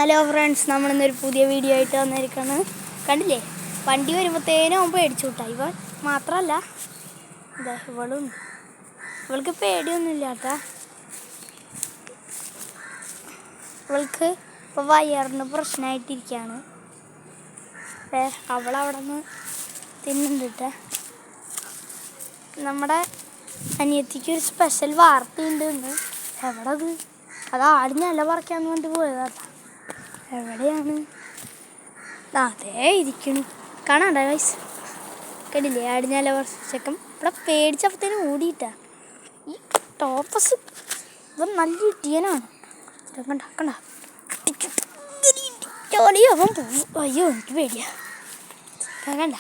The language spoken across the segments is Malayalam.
ഹലോ ഫ്രണ്ട്സ്, നമ്മളിന്നൊരു പുതിയ വീഡിയോ ആയിട്ട് വന്നിരിക്കുകയാണ്. കണ്ടില്ലേ, വണ്ടി വരുമ്പോഴത്തേനും അവൻ പേടിച്ചു വിട്ടാ. ഇവൻ മാത്രമല്ല, ഇതാ ഇവളും. ഇവൾക്ക് പേടിയൊന്നുമില്ല കേട്ടാ. ഇവൾക്ക് ഇപ്പോൾ വയറിന് പ്രശ്നമായിട്ടിരിക്കുകയാണ്. അവളവിടെ നിന്ന് തിന്നുന്നുണ്ട്. നമ്മുടെ അനിയത്തിക്ക് ഒരു സ്പെഷ്യൽ വാർത്തയുണ്ട് ഇന്ന്. എവിടെ അത് ആടിനല്ല പറിക്കാന്ന് പറഞ്ഞിട്ട് പോയതാ. എവിടെയാണ്? അതേ ഇരിക്കണു. കാണാണ്ട വയസ്സ് കണ്ടില്ലേ? ആടിനല്ല പറിച്ചേക്കം ഇവിടെ പേടിച്ചപ്പത്തേനും ഓടിയിട്ടാ. ഈ ടോപ്പസ് ഇവൻ നല്ല ഇടിയനാണ്. കണ്ട കണ്ട അവൻ പോകും. അയ്യോ, എനിക്ക് പേടിയാ. കണ്ട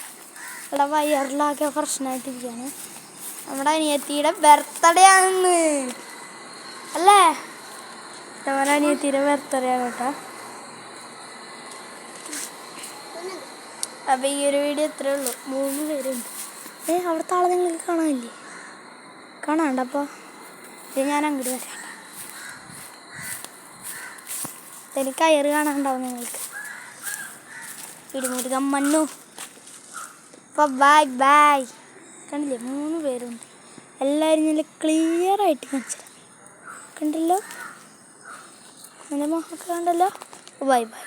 ഇവിടെ വയറിലാകെ പ്രശ്നമായിട്ടിരിക്കുകയാണ്. നമ്മുടെ അനിയത്തിയുടെ ബർത്ത്ഡേ ആണെന്ന് അല്ലേ? നമ്മുടെ അനിയത്തിയുടെ ബർത്ത്ഡേ ആണ് കേട്ടോ. അപ്പം ഈ ഒരു വീഡിയോ ഇത്രയേ ഉള്ളൂ. 3 പേരുണ്ട്. അവിടുത്തെ ആളെ നിങ്ങൾക്ക് കാണാനില്ലേ? കാണാണ്ടപ്പോൾ ഞാൻ അങ്ങോട്ട് വരാം. എനിക്ക് കയറ് കാണാനുണ്ടാവും നിങ്ങൾക്ക്. ഇടിമുരുകൻ മണ്ണു. അപ്പോൾ ബൈ ബൈ. കണ്ടില്ലേ, 3 പേരുണ്ട്. എല്ലാവരും നല്ല ക്ലിയറായിട്ട് കാണിച്ചത് കണ്ടല്ലോ. നല്ല മുഖമൊക്കെ കണ്ടല്ലോ. Bye bye.